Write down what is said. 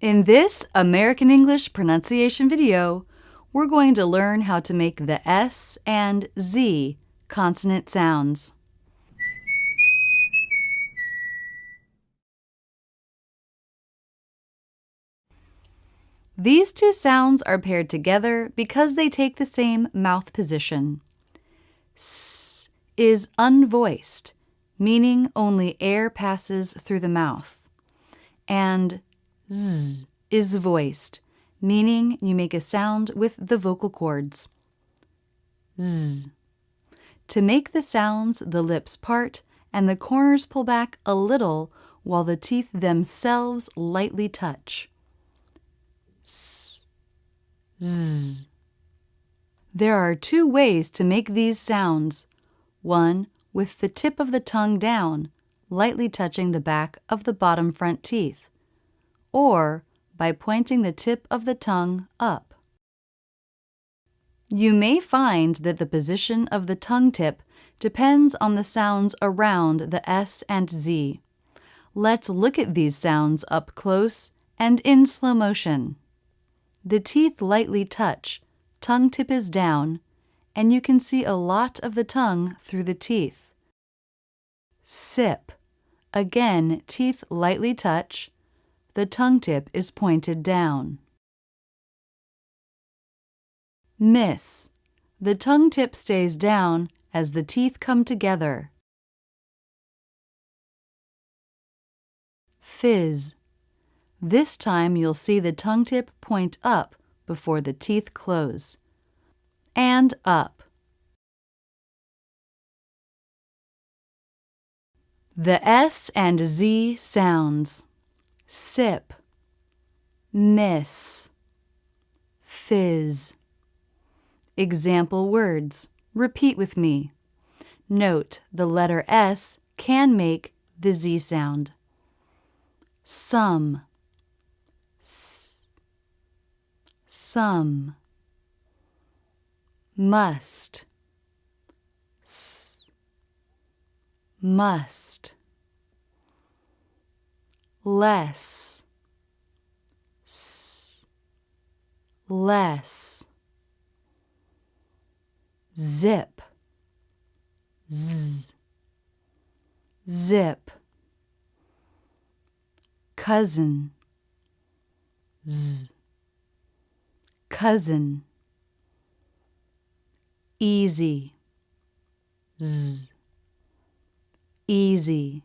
In this American English pronunciation video, we're going to learn how to make the S and Z consonant sounds. These two sounds are paired together because they take the same mouth position. S is unvoiced, meaning only air passes through the mouth. And Z is voiced, meaning you make a sound with the vocal cords. Z. To make the sounds, the lips part and the corners pull back a little while the teeth themselves lightly touch. S, Z. There are two ways to make these sounds. One, with the tip of the tongue down, lightly touching the back of the bottom front teeth, or by pointing the tip of the tongue up. You may find that the position of the tongue tip depends on the sounds around the S and Z. Let's look at these sounds up close and in slow motion. The teeth lightly touch, tongue tip is down, and you can see a lot of the tongue through the teeth. Sip. Again, teeth lightly touch, the tongue tip is pointed down. Miss. The tongue tip stays down as the teeth come together. Fizz. This time you'll see the tongue tip point up before the teeth close. And up. The S and Z sounds. Sip, miss, fizz. Example words. Repeat with me. Note the letter S can make the Z sound. Some, s, some. Must, s, must. Less, s, less. Zip, z, zip. Cousin, z, cousin. Easy, z, easy.